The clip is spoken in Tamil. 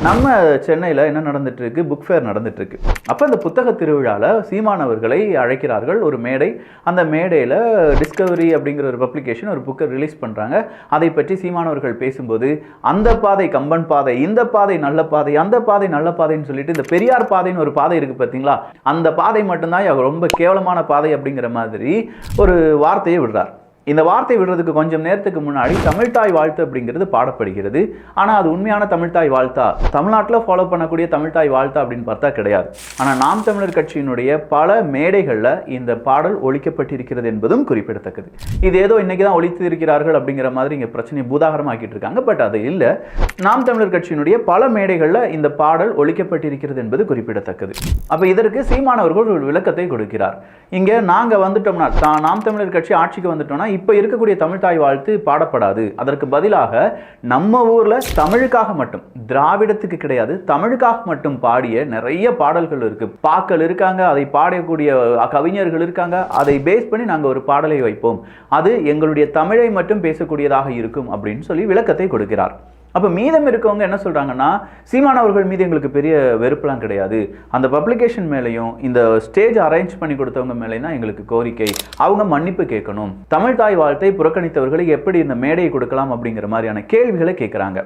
நம்ம சென்னையில் என்ன நடந்துட்டு இருக்கு, புக் ஃபேர் நடந்துட்டு இருக்கு. அப்போ இந்த புத்தக திருவிழாவில் சீமானவர்களை அழைக்கிறார்கள் ஒரு மேடை. அந்த மேடையில் டிஸ்கவரி அப்படிங்கிற ஒரு பப்ளிகேஷன் ஒரு புக்கை ரிலீஸ் பண்ணுறாங்க. அதை பற்றி சீமானவர்கள் பேசும்போது அந்த பாதை கம்பன் பாதை, இந்த பாதை நல்ல பாதை, அந்த பாதை நல்ல பாதைன்னு சொல்லிட்டு இந்த பெரியார் பாதைன்னு ஒரு பாதை இருக்குது பார்த்தீங்களா, அந்த பாதை மட்டும்தான் ரொம்ப கேவலமான பாதை அப்படிங்கிற மாதிரி ஒரு வார்த்தையை விடுறார். இந்த வார்த்தை விடுறதுக்கு கொஞ்சம் நேரத்துக்கு முன்னாடி தமிழ்தாய் வாழ்த்து அப்படிங்கிறது பாடப்படுகிறது. ஆனால் அது உண்மையான தமிழ்தாய் வாழ்த்தா, தமிழ்நாட்டில் ஃபாலோ பண்ணக்கூடிய தமிழ்தாய் வாழ்த்தா அப்படின்னு பார்த்தா கிடையாது. ஆனால் நாம் தமிழர் கட்சியினுடைய பல மேடைகளில் இந்த பாடல் ஒழிக்கப்பட்டிருக்கிறது என்பதும் குறிப்பிடத்தக்கது. இது ஏதோ இன்னைக்கு தான் ஒழித்து இருக்கிறார்கள் அப்படிங்கிற மாதிரி இங்கே பிரச்சனை பூதாகரமாக்கிட்டு இருக்காங்க. பட் அது இல்லை, நாம் தமிழர் கட்சியினுடைய பல மேடைகளில் இந்த பாடல் ஒழிக்கப்பட்டிருக்கிறது என்பது குறிப்பிடத்தக்கது. அப்போ இதற்கு சீமானவர்கள் ஒரு விளக்கத்தை கொடுக்கிறார். இங்கே நாங்கள் வந்துட்டோம்னா, நாம் தமிழர் கட்சி ஆட்சிக்கு வந்துட்டோம்னா இப்போ இருக்கக்கூடிய தமிழ்தாய் வாழ்த்து பாடப்படாது. அதற்கு பதிலாக நம்ம ஊரில் தமிழுக்காக மட்டும், திராவிடத்துக்கு கிடையாது, தமிழுக்காக மட்டும் பாடிய நிறைய பாடல்கள் இருக்கு. பாக்கள் இருக்காங்க, அதை பாடக்கூடிய கவிஞர்கள் இருக்காங்க. அதை பேஸ் பண்ணி நாங்கள் ஒரு பாடலை வைப்போம், அது எங்களுடைய தமிழை மட்டும் பேசக்கூடியதாக இருக்கும் அப்படின்னு சொல்லி விளக்கத்தை கொடுக்கிறார். அப்போ மீதம் இருக்கவங்க என்ன சொல்கிறாங்கன்னா, சீமானவர்கள் மீது எங்களுக்கு பெரிய வெறுப்பெல்லாம் கிடையாது, அந்த பப்ளிகேஷன் மேலேயும் இந்த ஸ்டேஜ் அரேஞ்ச் பண்ணி கொடுத்தவங்க மேலேயும் தான் எங்களுக்கு கோரிக்கை, அவங்க மன்னிப்பு கேட்கணும், தமிழ்தாய் வாழ்த்தை புறக்கணித்தவர்களை எப்படி இந்த மேடையை கொடுக்கலாம் அப்படிங்கிற மாதிரியான கேள்விகளை கேட்குறாங்க.